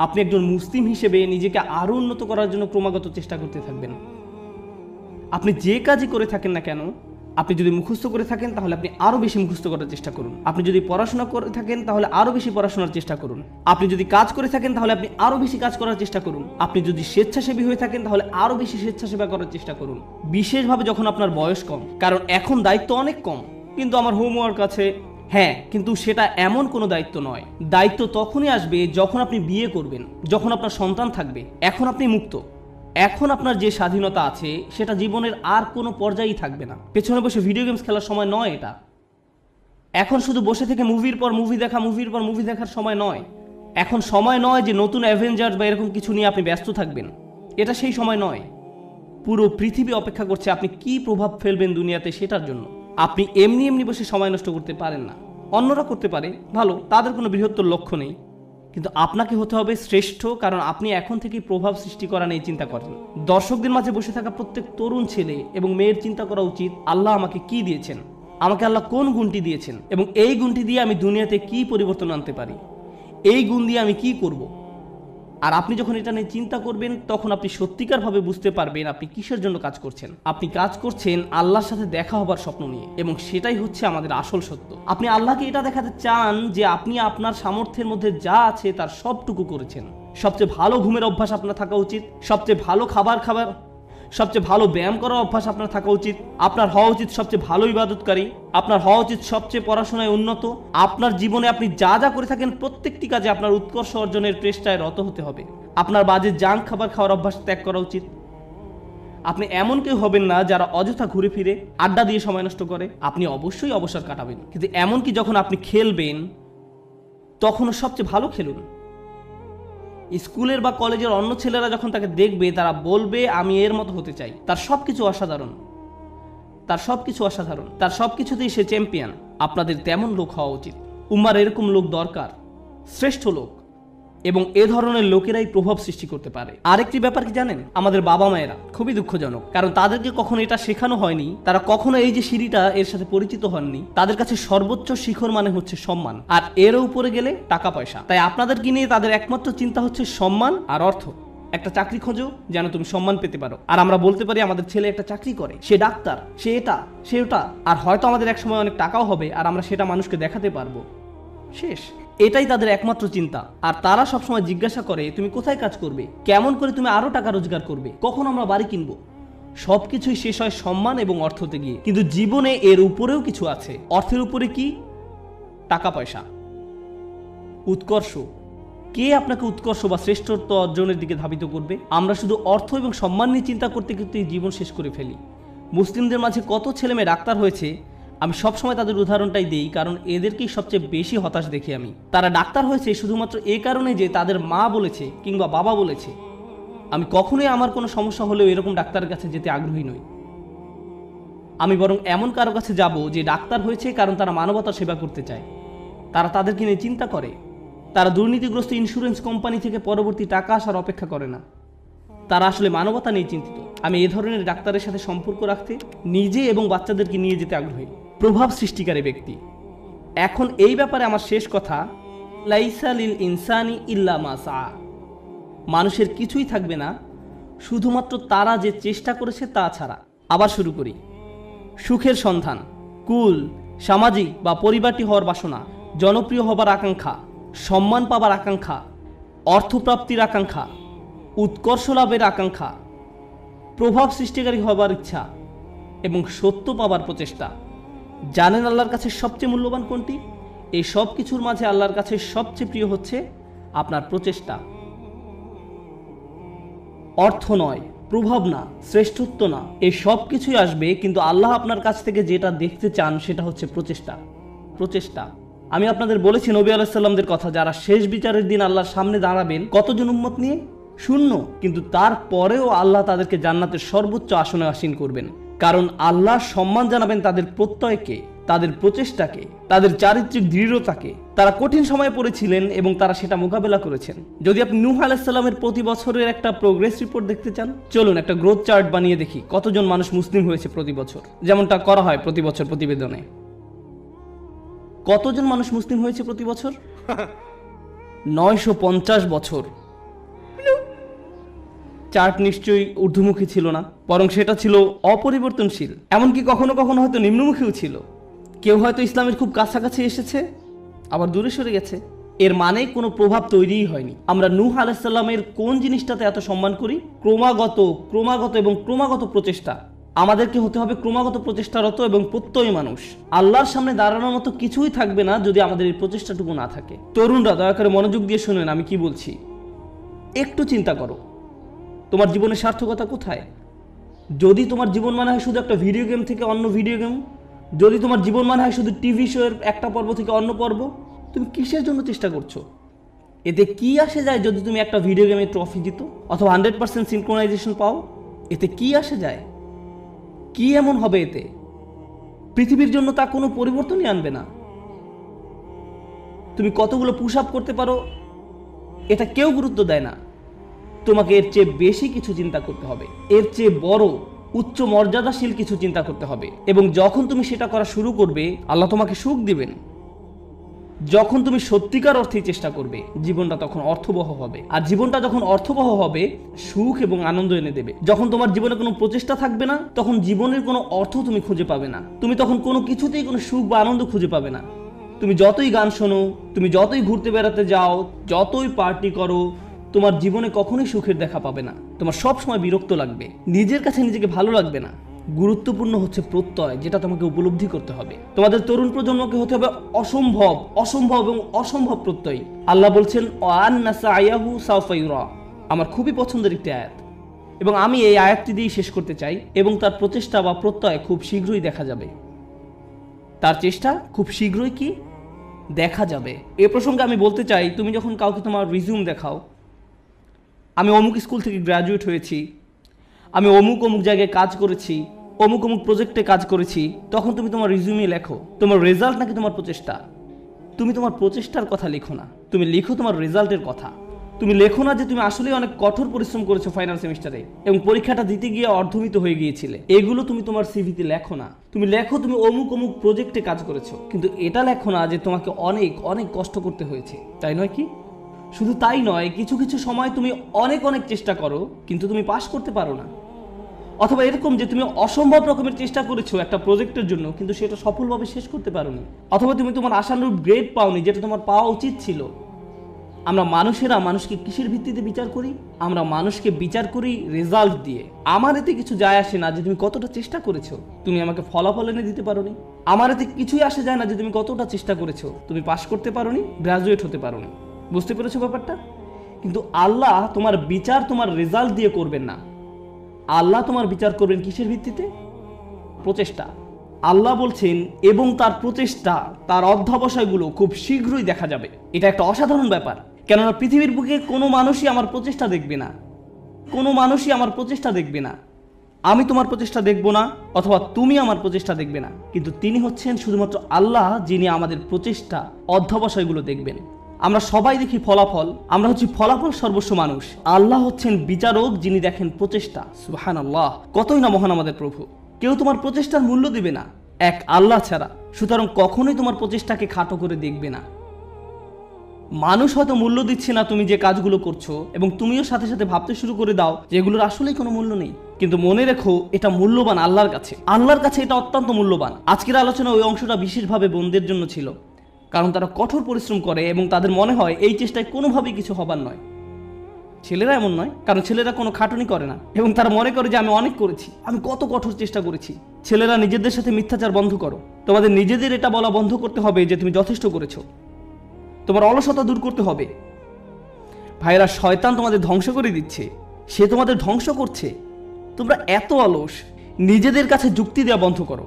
আপনি একজন মুসলিম হিসেবে নিজেকে আরো উন্নত করার জন্য ক্রমাগত চেষ্টা করতে থাকবেন। আপনি যে কাজই করে থাকেন না কেন, আপনি যদি মুখস্থ করে থাকেন তাহলে আপনি আরো বেশি মুখস্থ করার চেষ্টা করুন। আপনি যদি পড়াশোনা করে থাকেন তাহলে আরো বেশি পড়াশোনার চেষ্টা করুন। আপনি যদি কাজ করে থাকেন তাহলে আপনি আরো বেশি কাজ করার চেষ্টা করুন। আপনি যদি স্বেচ্ছাসেবী হয়ে থাকেন তাহলে আরো বেশি স্বেচ্ছাসেবা করার চেষ্টা করুন, বিশেষভাবে যখন আপনার বয়স কম। কারণ এখন দায়িত্ব অনেক কম, কিন্তু আমার হোমওয়ার্ক আছে। হ্যাঁ, কিন্তু সেটা এমন কোনো দায়িত্ব নয়। দায়িত্ব তখনই আসবে যখন আপনি বিয়ে করবেন, যখন আপনার সন্তান থাকবে। এখন আপনি মুক্ত। এখন আপনার যে স্বাধীনতা আছে সেটা জীবনের আর কোনো পর্যায়েই থাকবে না। পেছনে বসে ভিডিও গেমস খেলার সময় নয় এটা। এখন শুধু বসে থেকে মুভির পর মুভি দেখা, মুভির পর মুভি দেখার সময় নয়। এখন সময় নয় যে নতুন অ্যাভেঞ্জার্স বা এরকম কিছু নিয়ে আপনি ব্যস্ত থাকবেন। এটা সেই সময় নয়। পুরো পৃথিবী অপেক্ষা করছে আপনি কি প্রভাব ফেলবেন দুনিয়াতে সেটার জন্য। আপনি এমনি এমনি বসে সময় নষ্ট করতে পারেন না। অন্যরা করতে পারে, ভালো, তাদের কোনো বৃহত্তর লক্ষ্য নেই, কিন্তু আপনাকে হতে হবে শ্রেষ্ঠ, কারণ আপনি এখন থেকেই প্রভাব সৃষ্টি করা নিয়ে চিন্তা করেন। দর্শকদের মাঝে বসে থাকা প্রত্যেক তরুণ ছেলে এবং মেয়ের চিন্তা করা উচিত, আল্লাহ আমাকে কি দিয়েছেন, আমাকে আল্লাহ কোন গুণটি দিয়েছেন, এবং এই গুণটি দিয়ে আমি দুনিয়াতে কি পরিবর্তন আনতে পারি, এই গুণ দিয়ে আমি কি করব। আর আপনি যখন এটা নিয়ে চিন্তা করবেন তখন আপনি সত্যিকারভাবে বুঝতে পারবেন আপনি কিসের জন্য কাজ করছেন। আপনি কাজ করছেন আল্লাহর সাথে দেখা হবার স্বপ্ন নিয়ে, এবং সেটাই হচ্ছে আমাদের আসল সত্য। আপনি আল্লাহকে এটা দেখাতে চান যে আপনি আপনার সামর্থ্যের মধ্যে যা আছে তার সবটুকু করেছেন। সবচেয়ে ভালো ঘুমের অভ্যাস আপনার থাকা উচিত, সবচেয়ে ভালো খাবার, সবচেয়ে ভালো ব্যায়াম করার অভ্যাস আপনার থাকা উচিত। আপনার হওয়া উচিত সবচেয়ে ভালো ইবাদতকারী। আপনার হওয়া উচিত সবচেয়ে পড়াশোনায় উন্নত। আপনার জীবনে আপনি যা যা করে থাকেন প্রত্যেকটি কাজে আপনার উৎকর্ষ অর্জনের চেষ্টায় রত হতে হবে। আপনার বাজে জাঙ্ক খাবার খাওয়ার অভ্যাস ত্যাগ করা উচিত। আপনি এমন কেউ হবেন না যারা অযথা ঘুরে ফিরে আড্ডা দিয়ে সময় নষ্ট করে। আপনি অবশ্যই অবসর কাটাবেন, কিন্তু এমনকি যখন আপনি খেলবেন তখনও সবচেয়ে ভালো খেলুন। স্কুলের বা কলেজের অন্য ছেলেরা যখন তাকে দেখবে তারা বলবে আমি এর মতো হতে চাই। তার সবকিছু অসাধারণ, তার সবকিছুতেই সে চ্যাম্পিয়ন। আপনাদের তেমন লোক হওয়া উচিত। উম্মার এরকম লোক দরকার, শ্রেষ্ঠ লোক, এবং এ ধরনের লোকেরাই প্রভাব সৃষ্টি করতে পারে। আরেকটি ব্যাপার কি জানেন, আমাদের বাবা মায়েরা খুবই দুঃখজনক, কারণ তাদেরকে কখনো এটা শেখানো হয়নি। তারা কখনো এই যে সিঁড়িটা এর সাথে পরিচিত হননি। তাদের কাছে সর্বোচ্চ শিখর মানে হচ্ছে সম্মান, আর এর উপরে গেলে টাকা পয়সা। তাই আপনাদেরকে নিয়ে তাদের একমাত্র চিন্তা হচ্ছে সম্মান আর অর্থ। একটা চাকরি খোঁজো যেন তুমি সম্মান পেতে পারো। আর আমরা বলতে পারি আমাদের ছেলে একটা চাকরি করে, সে ডাক্তার, সে এটা, সে ওটা, আর হয়তো আমাদের এক সময় অনেক টাকাও হবে আর আমরা সেটা মানুষকে দেখাতে পারবো। শেষ। এটাই তাদের একমাত্র চিন্তা। আর তারা সবসময় জিজ্ঞাসা করে তুমি কোথায় কাজ করবে, কেমন করে তুমি আরো টাকা রোজগার করবে, কখন আমরা বাড়ি কিনবো। সবকিছুই শেষ হয় সম্মান এবং অর্থতে গিয়ে। কিন্তু জীবনে এর উপরেও কিছু আছে। অর্থের উপরে কি? টাকা পয়সা, উৎকর্ষ। কে আপনাকে উৎকর্ষ বা শ্রেষ্ঠত্ব অর্জনের দিকে ধাবিত করবে? আমরা শুধু অর্থ এবং সম্মান নিয়ে চিন্তা করতে করতে জীবন শেষ করে ফেলি। মুসলিমদের মাঝে কত ছেলে মেয়ে ডাক্তার হয়েছে, আমি সবসময় তাদের উদাহরণটাই দিই, কারণ এদেরকেই সবচেয়ে বেশি হতাশ দেখি আমি। তারা ডাক্তার হয়েছে শুধুমাত্র এই কারণে যে তাদের মা বলেছে কিংবা বাবা বলেছে। আমি কখনোই আমার কোনো সমস্যা হলেও এরকম ডাক্তারের কাছে যেতে আগ্রহী নই। আমি বরং এমন কারো কাছে যাব যে ডাক্তার হয়েছে কারণ তারা মানবতার সেবা করতে চায়। তারা তাদেরকে নিয়ে চিন্তা করে। তারা দুর্নীতিগ্রস্ত ইন্স্যুরেন্স কোম্পানি থেকে পরবর্তী টাকা আসার অপেক্ষা করে না। তারা আসলে মানবতা নিয়ে চিন্তিত। আমি এই ধরনের ডাক্তারের সাথে সম্পর্ক রাখতে, নিজে এবং বাচ্চাদেরকে নিয়ে যেতে আগ্রহী। প্রভাব সৃষ্টিকারী ব্যক্তি। এখন এই ব্যাপারে আমার শেষ কথা, লাইসা লিল ইনসানি ইল্লা মা সা। মানুষের কিছুই থাকবে না শুধুমাত্র তারা যে চেষ্টা করেছে তা ছাড়া। আবার শুরু করি। সুখের সন্ধান, কুল, সামাজিক বা পরিবারটি হওয়ার বাসনা, জনপ্রিয় হবার আকাঙ্ক্ষা, সম্মান পাবার আকাঙ্ক্ষা, অর্থপ্রাপ্তির আকাঙ্ক্ষা, উৎকর্ষ লাভের আকাঙ্ক্ষা, প্রভাব সৃষ্টিকারী হবার ইচ্ছা এবং সত্য পাবার প্রচেষ্টা। জানেন আল্লাহর কাছে সবচেয়ে মূল্যবান কোনটি? এই সব কিছুর মাঝে আল্লাহর কাছে সবচেয়ে প্রিয় হচ্ছে আপনার প্রচেষ্টা। অর্থ নয়, প্রভাব না, শ্রেষ্ঠত্ব না, এই সব কিছুই আসবে, কিন্তু আল্লাহ আপনার কাছ থেকে যেটা দেখতে চান সেটা হচ্ছে প্রচেষ্টা। আমি আপনাদের বলেছি নবী আলাইহিস সালামদের কথা, যারা শেষ বিচারের দিন আল্লাহর সামনে দাঁড়াবেন কতজন উম্মত নিয়ে? 0। কিন্তু তারপরেও আল্লাহ তাদেরকে জান্নাতের সর্বোচ্চ আসনে আসীন করবেন, কারণ আল্লাহ সম্মান জানাবেন তাদের প্রত্যয়কে, তাদের প্রচেষ্টাকে, তাদের চারিত্রিক দৃঢ়তাকে। তারা কঠিন সময়ে পড়েছিলেন এবং তারা সেটা মোকাবেলা করেছেন। যদি আপনি নূহ আলাইহিস সালামের প্রতি বছরের একটা প্রোগ্রেস রিপোর্ট দেখতে চান, চলুন একটা গ্রোথ চার্ট বানিয়ে দেখি কতজন মানুষ মুসলিম হয়েছে প্রতি বছর, যেমনটা করা হয় প্রতি বছর প্রতিবেদনে। কতজন মানুষ মুসলিম হয়েছে প্রতি বছর? 950 বছর। চার্ট নিশ্চয়ই ঊর্ধ্বমুখী ছিল না, বরং সেটা ছিল অপরিবর্তনশীল, এমনকি কখনো কখনো হয়তো নিম্নমুখীও ছিল। কেউ হয়তো ইসলামের খুব কাছাকাছি এসেছে, আবার দূরে সরে গেছে। এর মানে কোনো প্রভাব তৈরিই হয়নি। আমরা নূহ আলাইহিস সালামের কোন জিনিসটাতে এত সম্মান করি? ক্রমাগত এবং ক্রমাগত প্রচেষ্টা। আমাদেরকে হতে হবে ক্রমাগত প্রচেষ্টারত এবং প্রত্যয়ী মানুষ। আল্লাহর সামনে দাঁড়ানোর মতো কিছুই থাকবে না যদি আমাদের এই প্রচেষ্টাটুকু না থাকে। তরুণরা দয়া করে মনোযোগ দিয়ে শুনেন আমি কি বলছি। একটু চিন্তা করো, তোমার জীবনের সার্থকতা কোথায়? যদি তোমার জীবন মানে হয় শুধু একটা ভিডিও গেম থেকে অন্য ভিডিও গেম, যদি তোমার জীবন মানে হয় শুধু টিভি শোয়ের একটা পর্ব থেকে অন্য পর্ব, তুমি কিসের জন্য চেষ্টা করছো? এতে কি আসে যায় যদি তুমি একটা ভিডিও গেমে ট্রফি জিতো অথবা 100% সিনক্রোনাইজেশন পাও? এতে কি আসে যায়? কি এমন হবে এতে? পৃথিবীর জন্য তা কোনো পরিবর্তনই আনবে না। তুমি কতগুলো পুশ আপ করতে পারো এটা কেউ গুরুত্ব দেয় না। তোমাকে এর চেয়ে বেশি কিছু চিন্তা করতে হবে, এর চেয়ে বড় উচ্চ মর্যাদাশীল কিছু চিন্তা করতে হবে। এবং যখন তুমি সেটা করা শুরু করবে, আল্লাহ তোমাকে সুখ দিবেন। যখন তুমি সত্যিকার অর্থেই চেষ্টা করবে, জীবনটা তখন অর্থবহ হবে। আর জীবনটা যখন অর্থবহ হবে, সুখ এবং আনন্দ এনে দেবে। যখন তোমার জীবনে কোনো প্রচেষ্টা থাকবে না, তখন জীবনের কোনো অর্থ তুমি খুঁজে পাবে না। তুমি তখন কোনো কিছুতেই কোনো সুখ বা আনন্দ খুঁজে পাবে না। তুমি যতই গান শোনো, তুমি যতই ঘুরতে বেড়াতে যাও, যতই পার্টি করো, তোমার জীবনে কখনোই সুখের দেখা পাবে না। তোমার সব সময় বিরক্ত লাগবে, নিজের কাছে নিজেকে ভালো লাগবে না। গুরুত্বপূর্ণ হচ্ছে প্রত্যয়, যেটা তোমাকে উপলব্ধি করতে হবে। তোমাদের তরুণ প্রজন্মকে হতে হবে অসম্ভব এবং অসম্ভব প্রত্যয়ী। আল্লাহ বলছেন ওয়ান্না সায়াহু সাওফা ইউরা। আমার খুবই পছন্দের একটি আয়াত, এবং আমি এই আয়াতটি দিয়েই শেষ করতে চাই। এবং তার প্রচেষ্টা বা প্রত্যয় খুব শীঘ্রই দেখা যাবে। তার চেষ্টা খুব শীঘ্রই কি দেখা যাবে। এ প্রসঙ্গে আমি বলতে চাই, তুমি যখন কাউকে তোমার রিজিউম দেখাও, আমি অমুক স্কুল থেকে গ্র্যাজুয়েট হয়েছি, আমি অমুক জায়গায় কাজ করেছি, অমুক প্রজেক্টে কাজ করেছি, তখন তুমি তোমার রিজিউমে লেখো তোমার রেজাল্ট নাকি তোমার প্রচেষ্টা? তুমি তোমার প্রচেষ্টার কথা লিখো না, তুমি লিখো তোমার রেজাল্টের কথা। তুমি লেখো না যে তুমি আসলে অনেক কঠোর পরিশ্রম করেছো ফাইনাল সেমিস্টারে এবং পরীক্ষাটা দিতে গিয়ে অর্ধমিত হয়ে গিয়েছিলে। এগুলো তুমি তোমার সিভিতে লেখো না। তুমি লেখো তুমি অমুক প্রজেক্টে কাজ করেছো, কিন্তু এটা লেখো না যে তোমাকে অনেক অনেক কষ্ট করতে হয়েছে, তাই নয় কি? শুধু তাই নয়, কিছু কিছু সময় তুমি অনেক চেষ্টা করো কিন্তু তুমি পাশ করতে পারো না। অথবা এরকম যে তুমি অসম্ভব রকমের চেষ্টা করেছো একটা প্রজেক্টের জন্য, কিন্তু সেটা সফলভাবে শেষ করতে পারোনি। অথবা তুমি তোমার আশানুরূপ গ্রেড পাওনি, যেটা তোমার পাওয়া উচিত ছিল। আমরা মানুষেরা মানুষকে কিসের ভিত্তিতে বিচার করি? আমরা মানুষকে বিচার করি রেজাল্ট দিয়ে। আমার এতে কিছু যায় আসে না যে তুমি কতটা চেষ্টা করেছো, তুমি আমাকে ফলাফল এনে দিতে পারোনি। আমার এতে কিছুই আসে যায় না যে তুমি কতটা চেষ্টা করেছো, তুমি পাশ করতে পারোনি, গ্রাজুয়েট হতে পারোনি। বুঝতে পেরেছো ব্যাপারটা? কিন্তু আল্লাহ তোমার বিচার তোমার রেজাল্ট দিয়ে করবেন না। আল্লাহ তোমার বিচার করবেন কিসের ভিত্তিতে? প্রচেষ্টা। আল্লাহ বলছেন এবং তার প্রচেষ্টা, তার অধ্যবসায়গুলো খুব শীঘ্রই দেখা যাবে। এটা একটা অসাধারণ ব্যাপার, কেননা পৃথিবীর বুকে কোনো মানুষই আমার প্রচেষ্টা দেখবে না, কোনো মানুষই আমার প্রচেষ্টা দেখবে না। আমি তোমার প্রচেষ্টা দেখব না, অথবা তুমি আমার প্রচেষ্টা দেখবে না, কিন্তু তিনি হচ্ছেন শুধুমাত্র আল্লাহ, যিনি আমাদের প্রচেষ্টা অধ্যবসায়গুলো দেখবেন। আমরা সবাই দেখি ফলাফল, আমরা হচ্ছি ফলাফল সর্বস্ব মানুষ। আল্লাহ হচ্ছেন বিচারক, যিনি দেখেন প্রচেষ্টা। সুবহানাল্লাহ, কতই না মহান আমাদের প্রভু। কেউ তোমার প্রচেষ্টার মূল্য দিবে না এক আল্লাহ ছাড়া, সুতরাং কখনোই তোমার প্রচেষ্টাকে খাটো করে দেখবে না। মানুষ হয়তো মূল্য দিচ্ছে না তুমি যে কাজগুলো করছো, এবং তুমিও সাথে সাথে ভাবতে শুরু করে দাও যে এগুলোর আসলেই কোনো মূল্য নেই। কিন্তু মনে রেখো, এটা মূল্যবান আল্লাহর কাছে। আল্লাহর কাছে এটা অত্যন্ত মূল্যবান। আজকের আলোচনা ওই অংশটা বিশেষভাবে বোনদের জন্য ছিল, কারণ তারা কঠোর পরিশ্রম করে এবং তাদের মনে হয় এই চেষ্টায় কোনোভাবেই কিছু হবার নয়। ছেলেরা এমন নয়, কারণ ছেলেরা কোনো খাটুনি করে না এবং তারা মনে করে যে আমি অনেক করেছি, আমি কত কঠোর চেষ্টা করেছি। ছেলেরা নিজেদের সাথে মিথ্যাচার বন্ধ করো। তোমাদের নিজেদের এটা বলা বন্ধ করতে হবে যে তুমি যথেষ্ট করেছো। তোমার অলসতা দূর করতে হবে। ভাইরা, শয়তান তোমাদের ধ্বংস করে দিচ্ছে, সে তোমাদের ধ্বংস করছে। তোমরা এত অলস। নিজেদের কাছে যুক্তি দেওয়া বন্ধ করো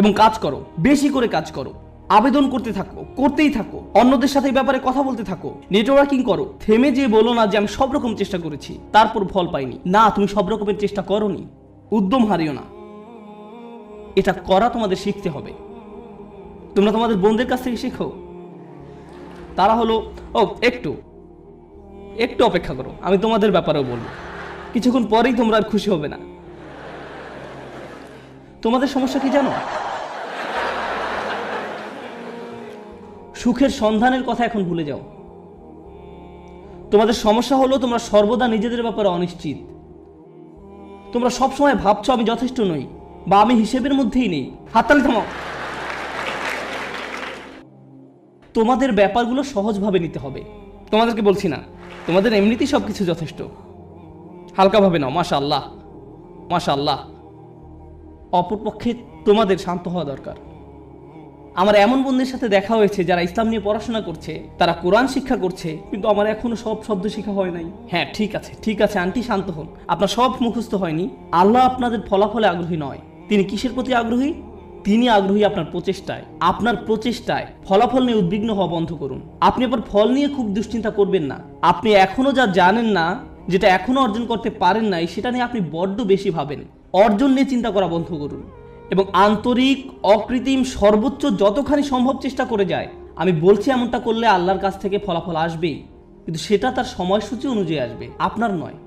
এবং কাজ করো, বেশি করে কাজ করো, আবেদন করতে থাকো, করতেই থাকো, অন্যদের সাথে এই ব্যাপারে কথা বলতে থাকো, নেটওয়ার্কিং করো। থেমে যেয়ে বলো না যে আমি সব রকম চেষ্টা করেছি তারপর ফল পাইনি। না, তুমি সব রকমের চেষ্টা করোনি। উদ্যম হারিও না। এটা করা তোমাদের শিখতে হবে। তোমরা তোমাদের বোনদের কাছ থেকে শেখো। তারা হলো একটু অপেক্ষা করো, আমি তোমাদের ব্যাপারেও বলবো। কিছুক্ষণ পরেই তোমরা আর খুশি হবে না। তোমাদের সমস্যা কি জানো? সুখের সন্ধানের কথা এখন ভুলে যাও। তোমাদের সমস্যা হলো তোমরা সর্বদা নিজেদের ব্যাপারে অনিশ্চিত। তোমরা সবসময় ভাবছো আমি যথেষ্ট নই বা আমি হিসেবের মধ্যেই নেই। হাততালি থামাও। তোমাদের ব্যাপারগুলো সহজভাবে নিতে হবে। তোমাদেরকে বলছি না, তোমাদের এমনিতেই সবকিছু যথেষ্ট, হালকাভাবে নাও। মাশাআল্লাহ, মাশাআল্লাহ। অপরপক্ষে তোমাদের শান্ত হওয়া দরকার। আমার এমন বন্ধুদের সাথে দেখা হয়েছে যারা ইসলাম নিয়ে পড়াশোনা করছে, তারা কোরআন শিক্ষা করছে, কিন্তু আমার এখনো সব শব্দ শেখা হয় নাই। হ্যাঁ ঠিক আছে, ঠিক আছে আন্টি, শান্ত হন। আপনার সব মুখস্থ হয়নি। আল্লাহ আপনাদের ফলাফলে আগ্রহী নয়। তিনি কিসের প্রতি আগ্রহী? তিনি আগ্রহী আপনার প্রচেষ্টায়। আপনার প্রচেষ্টায় ফলাফল নিয়ে উদ্বিগ্ন হওয়া বন্ধ করুন। আপনি আবার ফল নিয়ে খুব দুশ্চিন্তা করবেন না। আপনি এখনো যা জানেন না, যেটা এখনো অর্জন করতে পারেন নাই, সেটা নিয়ে আপনি বড্ড বেশি ভাবেন। অর্জন নিয়ে চিন্তা করা বন্ধ করুন এবং আন্তরিক, অকৃত্রিম, সর্বোচ্চ যতখানি সম্ভব চেষ্টা করে যায়। আমি বলছি এমনটা করলে আল্লাহর কাছ থেকে ফলাফল আসবেই, কিন্তু সেটা তার সময়সূচি অনুযায়ী আসবে, আপনার নয়।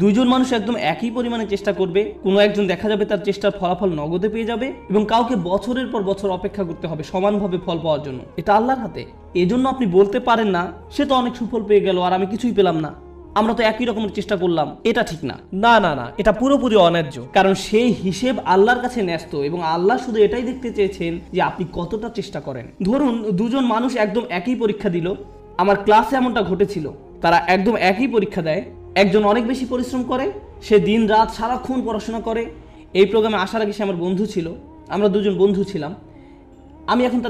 দুইজন মানুষ একদম একই পরিমাণে চেষ্টা করবে, কোনো একজন দেখা যাবে তার চেষ্টার ফলাফল নগদে পেয়ে যাবে এবং কাউকে বছরের পর বছর অপেক্ষা করতে হবে সমানভাবে ফল পাওয়ার জন্য। এটা আল্লাহর হাতে। এজন্য আপনি বলতে পারেন না সে তো অনেক সুফল পেয়ে গেল আর আমি কিছুই পেলাম না, আমরা তো একই রকমের চেষ্টা করলাম। এটা ঠিক না, না না না, এটা পুরোপুরি অন্যায্য। কারণ সেই হিসেব আল্লাহর কাছে ন্যস্ত এবং আল্লাহ শুধু এটাই দেখতে চেয়েছেন যে আপনি কতটা চেষ্টা করেন। ধরুন দুজন মানুষ একদম একই পরীক্ষা দিল। আমার ক্লাসে এমনটা ঘটেছিল, তারা একদম একই পরীক্ষা দেয়। একজন অনেক বেশি পরিশ্রম করে, সে দিন রাত সারাক্ষণ পড়াশোনা করে। এই প্রোগ্রামে আসার আগে সে আমার বন্ধু ছিল, আমরা দুজন বন্ধু ছিলাম। আমি এখন তার